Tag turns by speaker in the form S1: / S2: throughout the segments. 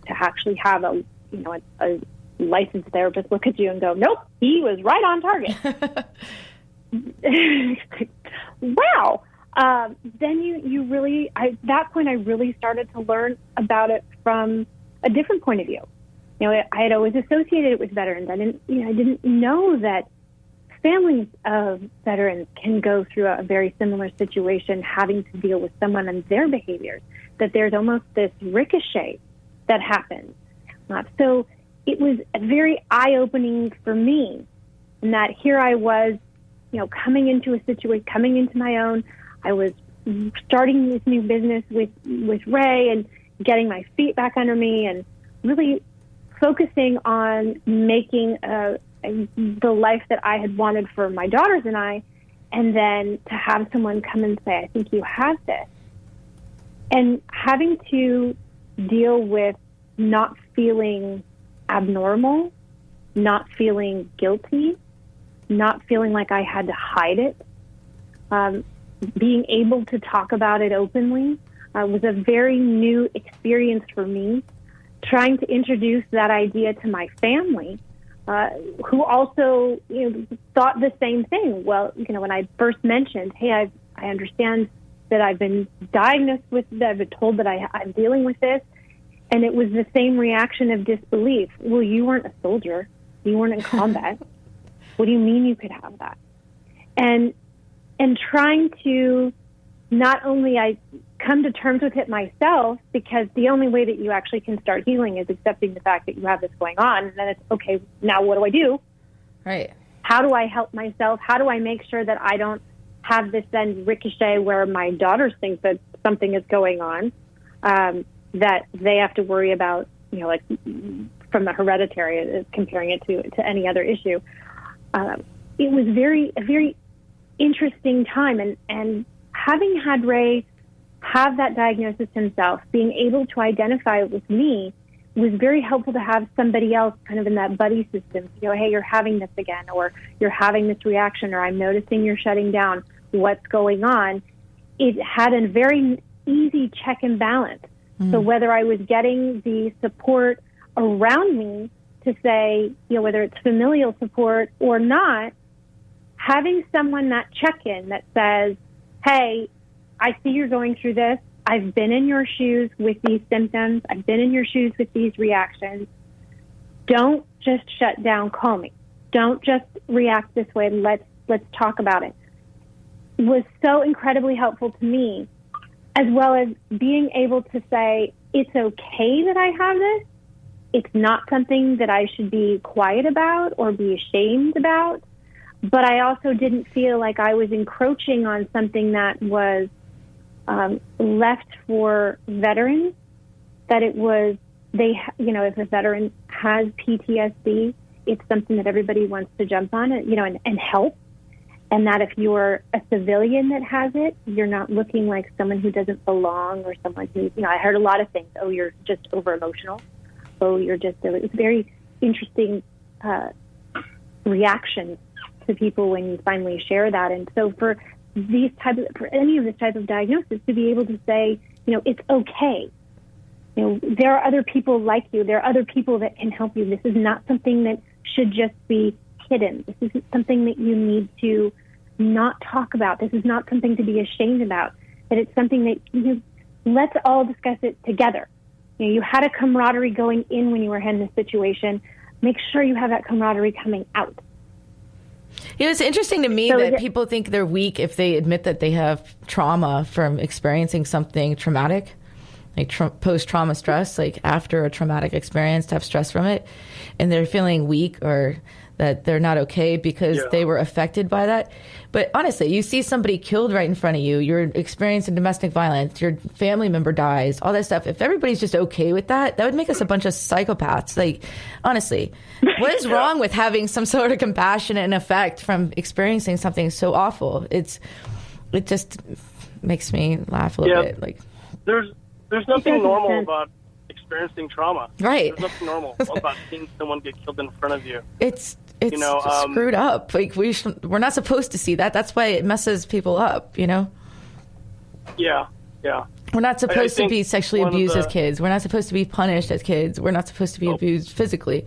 S1: to actually have a licensed therapist look at you and go, nope, he was right on target. Wow. Then you really, at that point, I really started to learn about it from a different point of view. I had always associated it with veterans. I didn't know that families of veterans can go through a very similar situation, having to deal with someone and their behaviors, that there's almost this ricochet that happens. So it was very eye-opening for me, in that here I was, coming into a situation, coming into my own. I was starting this new business with Ray and getting my feet back under me and really focusing on making the life that I had wanted for my daughters and I, and then to have someone come and say, I think you have this. And having to deal with not feeling abnormal, not feeling guilty, not feeling like I had to hide it, being able to talk about it openly was a very new experience for me. Trying to introduce that idea to my family, who also thought the same thing. Well, when I first mentioned, hey, I understand that I've been diagnosed with, that I've been told that I'm dealing with this, and it was the same reaction of disbelief. Well, you weren't a soldier. You weren't in combat. What do you mean you could have that? And trying to not only I come to terms with it myself, because the only way that you actually can start healing is accepting the fact that you have this going on. And then it's, okay, now what do I do?
S2: Right.
S1: How do I help myself? How do I make sure that I don't have this then ricochet where my daughters think that something is going on, that they have to worry about, like from the hereditary, comparing it to any other issue. It was a very interesting time. And having had Ray have that diagnosis himself, being able to identify it with me, was very helpful to have somebody else kind of in that buddy system. Hey, you're having this again, or you're having this reaction, or I'm noticing you're shutting down. What's going on? It had a very easy check and balance. Mm-hmm. So whether I was getting the support around me to say, whether it's familial support or not, having someone that check-in that says, hey, I see you're going through this. I've been in your shoes with these symptoms. I've been in your shoes with these reactions. Don't just shut down. Call me. Don't just react this way. Let's talk about it. Was so incredibly helpful to me, as well as being able to say, it's okay that I have this. It's not something that I should be quiet about or be ashamed about. But I also didn't feel like I was encroaching on something that was left for veterans, that it was, if a veteran has PTSD, it's something that everybody wants to jump on, and help. And that if you're a civilian that has it, you're not looking like someone who doesn't belong, or someone who, I heard a lot of things. Oh, you're just over emotional. Oh, you're just, it was very interesting reactions to people when you finally share that. And so for any of this type of diagnosis, to be able to say, it's okay. There are other people like you. There are other people that can help you. This is not something that should just be hidden. This isn't something that you need to not talk about. This is not something to be ashamed about. That it's something that let's all discuss it together. You had a camaraderie going in when you were in this situation. Make sure you have that camaraderie coming out.
S2: It's interesting to me that people think they're weak if they admit that they have trauma from experiencing something traumatic, like post-trauma stress, like after a traumatic experience, to have stress from it, and they're feeling weak or that they're not okay because they were affected by that. But honestly, you see somebody killed right in front of you, you're experiencing domestic violence, your family member dies, all that stuff. If everybody's just okay with that, that would make us a bunch of psychopaths. Like, honestly, what is wrong with having some sort of compassion and effect from experiencing something so awful? It just makes me laugh a little bit. Like,
S3: there's nothing normal about experiencing trauma.
S2: Right.
S3: There's nothing normal about seeing someone get killed in front of you.
S2: It's screwed up. Like, we're not supposed to see that. That's why it messes people up,
S3: Yeah.
S2: We're not supposed to be sexually abused as kids. We're not supposed to be punished as kids. We're not supposed to be abused physically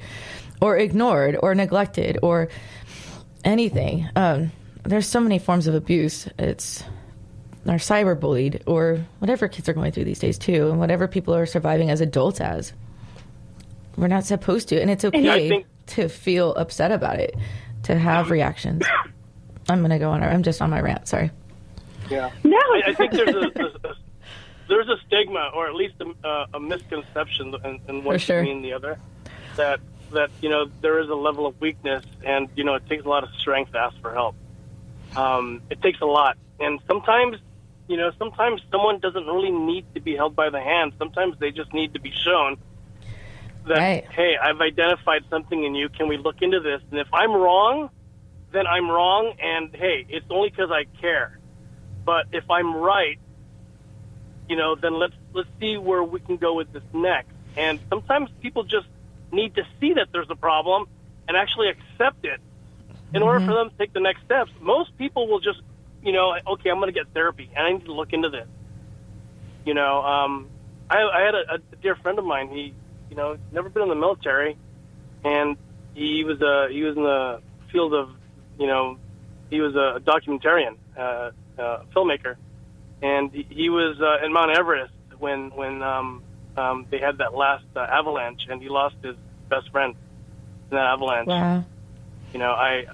S2: or ignored or neglected or anything. There's so many forms of abuse. It's are cyberbullied or whatever kids are going through these days too, and whatever people are surviving as adults as. We're not supposed to, and it's okay to feel upset about it, to have reactions. I'm going to go on. I'm just on my rant. Sorry.
S3: Yeah. No. I think there's a stigma, or at least a misconception, in one
S2: sure.
S3: mean the other, that there is a level of weakness, and it takes a lot of strength to ask for help. It takes a lot, and sometimes someone doesn't really need to be held by the hand. Sometimes they just need to be shown that, right. Hey, I've identified something in you. Can we look into this? And if I'm wrong, then I'm wrong, and hey, it's only because I care. But if I'm right, then let's see where we can go with this next. And sometimes people just need to see that there's a problem and actually accept it in order for them to take the next steps. Most people will just, okay, I'm going to get therapy, and I need to look into this. I had a dear friend of mine. He, never been in the military, and he was in the field of, he was a documentarian, filmmaker, and he was in Mount Everest when they had that last avalanche, and he lost his best friend in that avalanche.
S2: Wow.
S3: I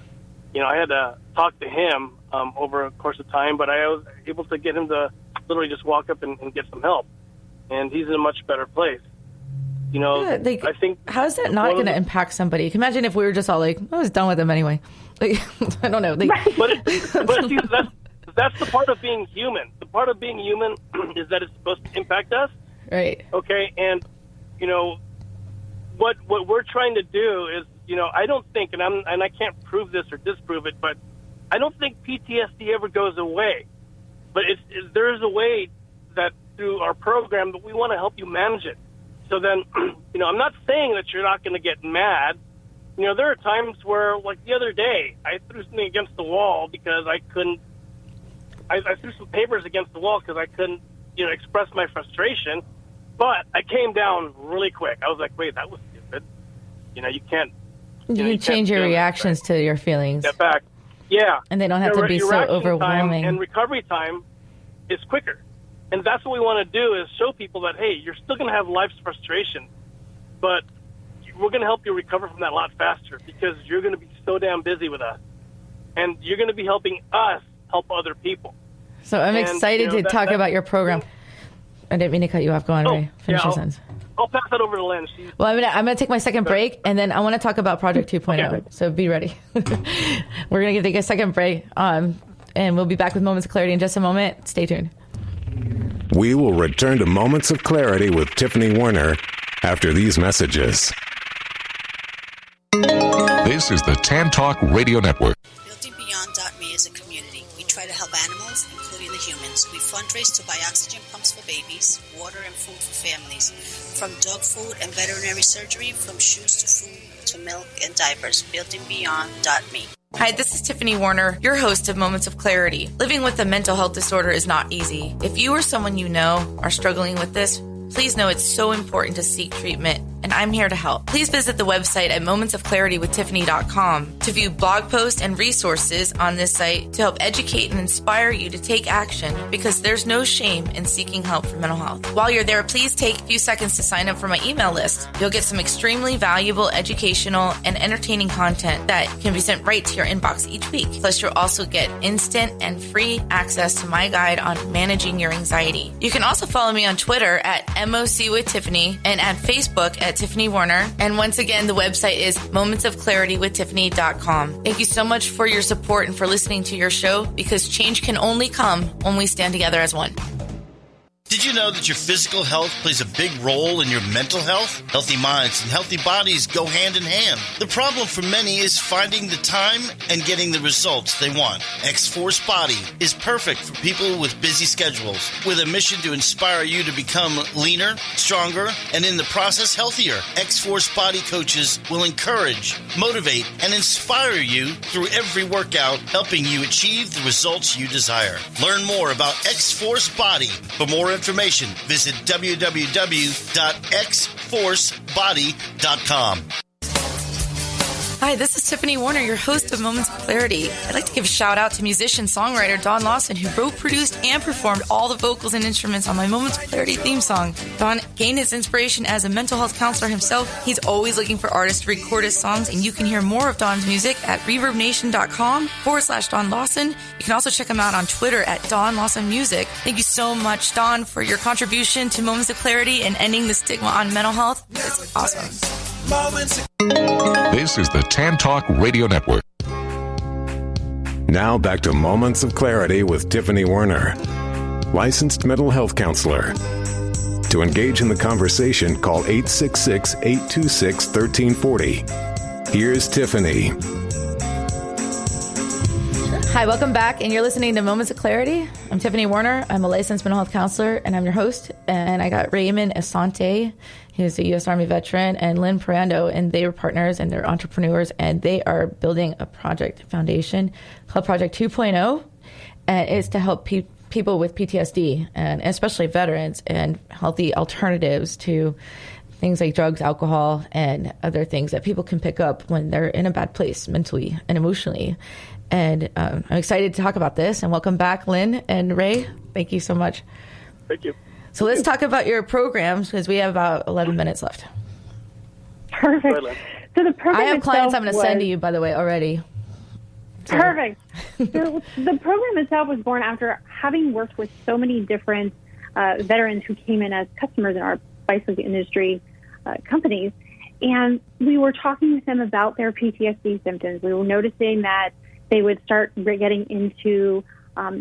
S3: had to talk to him over a course of time, but I was able to get him to literally just walk up and get some help, and he's in a much better place.
S2: I think, how is that not going to impact somebody? Can you imagine if we were just all like, I was done with him anyway. I don't know.
S3: But see, that's the part of being human. The part of being human is that it's supposed to impact us.
S2: Right.
S3: Okay. And, what we're trying to do is, I don't think, and I can't prove this or disprove it, but I don't think PTSD ever goes away. But there is a way that through our program that we want to help you manage it. So then, I'm not saying that you're not going to get mad. There are times where, like the other day, I threw something against the wall because I couldn't. I threw some papers against the wall because I couldn't, express my frustration. But I came down really quick. I was like, wait, that was stupid. You can't.
S2: You can change your reactions to your feelings.
S3: Step back. Yeah.
S2: And they don't have to be so overwhelming.
S3: And recovery time is quicker. And that's what we want to do, is show people that, hey, you're still going to have life's frustration, but we're going to help you recover from that a lot faster because you're going to be so damn busy with us. And you're going to be helping us help other people.
S2: So I'm excited to talk about your program. I didn't mean to cut you off. Go on, Ray. Finish your sentence.
S3: I'll pass that over to Lynn.
S2: Well, I'm gonna take my second break, and then I want to talk about Project 2.0. Okay. So be ready. We're going to take a second break, and we'll be back with Moments of Clarity in just a moment. Stay tuned.
S4: We will return to Moments of Clarity with Tiffany Warner after these messages.
S5: This is the Tan Talk Radio Network.
S6: BuildingBeyond.me is a community. We try to help animals, including the humans. We fundraise to buy oxygen pumps for babies, water and food for families, from dog food and veterinary surgery, from shoes to food to milk and diapers. BuildingBeyond.me.
S7: Hi, this is Tiffany Warner, your host of Moments of Clarity. Living with a mental health disorder is not easy. If you or someone you know are struggling with this, please know it's so important to seek treatment, and I'm here to help. Please visit the website at momentsofclaritywithtiffany.com to view blog posts and resources on this site to help educate and inspire you to take action, because there's no shame in seeking help for mental health. While you're there, please take a few seconds to sign up for my email list. You'll get some extremely valuable educational and entertaining content that can be sent right to your inbox each week. Plus, you'll also get instant and free access to my guide on managing your anxiety. You can also follow me on Twitter at MOC with Tiffany and at Facebook at Tiffany Warner. And once again, the website is momentsofclaritywithtiffany.com. Thank you so much for your support and for listening to your show, because change can only come when we stand together as one.
S8: Did you know that your physical health plays a big role in your mental health? Healthy minds and healthy bodies go hand in hand. The problem for many is finding the time and getting the results they want. X-Force Body is perfect for people with busy schedules, with a mission to inspire you to become leaner, stronger, and in the process healthier. X-Force Body coaches will encourage, motivate, and inspire you through every workout, helping you achieve the results you desire. Learn more about X-Force Body. For more information, information, visit www.xforcebody.com.
S7: Hi, this is Tiffany Warner, your host of Moments of Clarity. I'd like to give a shout out to musician-songwriter Don Lawson, who wrote, produced, and performed all the vocals and instruments on my Moments of Clarity theme song. Don gained his inspiration as a mental health counselor himself. He's always looking for artists to record his songs, and you can hear more of Don's music at reverbnation.com/Don Lawson. You can also check him out on Twitter at Don Lawson Music. Thank you so much, Don, for your contribution to Moments of Clarity and ending the stigma on mental health. It's awesome.
S5: This is the Tan Talk Radio Network.
S4: Now back to Moments of Clarity with Tiffany Werner, licensed mental health counselor. To engage in the conversation, call 866-826-1340. Here's Tiffany.
S2: Hi, welcome back, and you're listening to Moments of Clarity. I'm Tiffany Warner. I'm a licensed mental health counselor, and I'm your host. And I got Raymond Asante, who's a U.S. Army veteran, and Lynn Perrando, and they were partners, and they're entrepreneurs, and they are building a foundation called Project 2.0, and it's to help people with PTSD, and especially veterans, and healthy alternatives to things like drugs, alcohol, and other things that people can pick up when they're in a bad place mentally and emotionally. And I'm excited to talk about this. And welcome back, Lynn and Ray. Thank you so much.
S3: Thank you.
S2: So let's talk about your programs, because we have about 11 minutes left.
S1: Perfect. So the program
S2: I have clients I'm going to send to you, by the way, already. So.
S1: Perfect. So the program itself was born after having worked with so many different veterans who came in as customers in our bicycle industry companies. And we were talking with them about their PTSD symptoms. We were noticing that they would start getting into,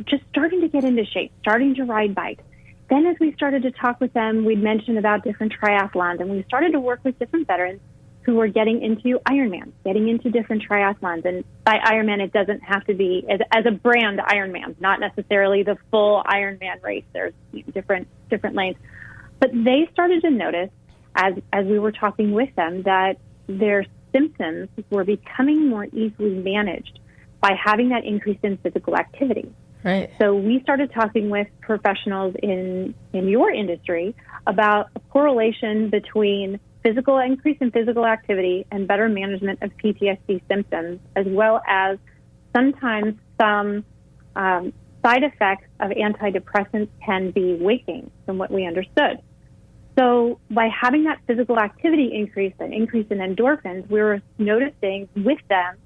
S1: just starting to get into shape, starting to ride bikes. Then as we started to talk with them, we'd mention about different triathlons, and we started to work with different veterans who were getting into Ironman, getting into different triathlons. And by Ironman, it doesn't have to be as a brand Ironman, not necessarily the full Ironman race. There's different lanes. But they started to notice, as we were talking with them, that their symptoms were becoming more easily managed by having that increase in physical activity.
S2: Right.
S1: So we started talking with professionals in your industry about a correlation between increase in physical activity and better management of PTSD symptoms, as well as sometimes some side effects of antidepressants can be weight from what we understood. So by having that physical activity increase, an increase in endorphins, we were noticing with them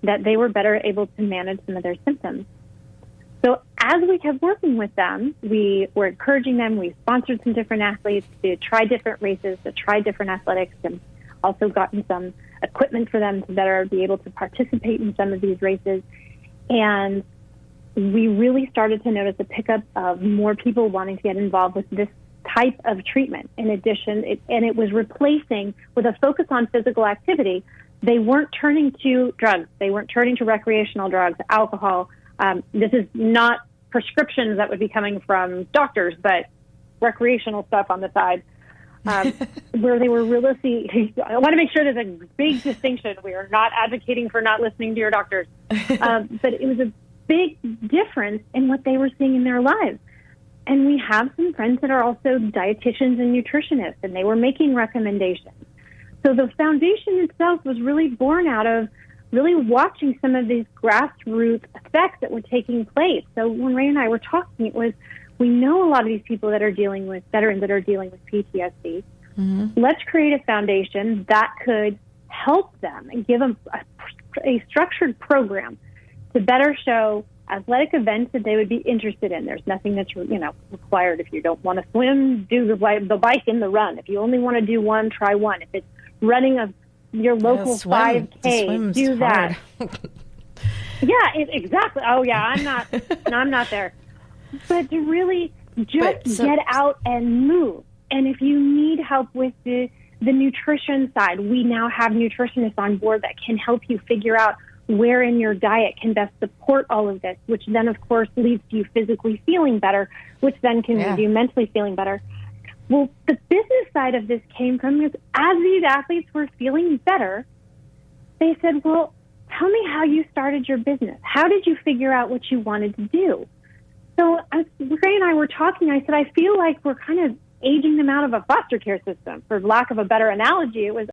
S1: that they were better able to manage some of their symptoms. So as we kept working with them, we were encouraging them. We sponsored some different athletes to try different races, to try different athletics, and also gotten some equipment for them to better be able to participate in some of these races. And we really started to notice a pickup of more people wanting to get involved with this type of treatment. In addition, it was replacing, with a focus on physical activity, they weren't turning to drugs. They weren't turning to recreational drugs, alcohol. This is not prescriptions that would be coming from doctors, but recreational stuff on the side, where they were really, I want to make sure there's a big distinction. We are not advocating for not listening to your doctors. But it was a big difference in what they were seeing in their lives. And we have some friends that are also dietitians and nutritionists, and they were making recommendations. So the foundation itself was really born out of really watching some of these grassroots effects that were taking place. So when Ray and I were talking, it was, we know a lot of these people that are dealing with, veterans that are dealing with PTSD. Mm-hmm. Let's create a foundation that could help them and give them a structured program to better show athletic events that they would be interested in. There's nothing that's required. If you don't want to swim, do the bike and the run. If you only want to do one, try one. If it's running your local 5K, do that. Yeah, exactly. Oh yeah, I'm not there. But to really just get out and move. And if you need help with the nutrition side, we now have nutritionists on board that can help you figure out where in your diet can best support all of this, which then, of course, leads to you physically feeling better, which then can lead you mentally feeling better. Well, the business side of this came from is as these athletes were feeling better, they said, well, tell me how you started your business. How did you figure out what you wanted to do? So Ray and I were talking. I said, I feel like we're kind of aging them out of a foster care system. For lack of a better analogy, it was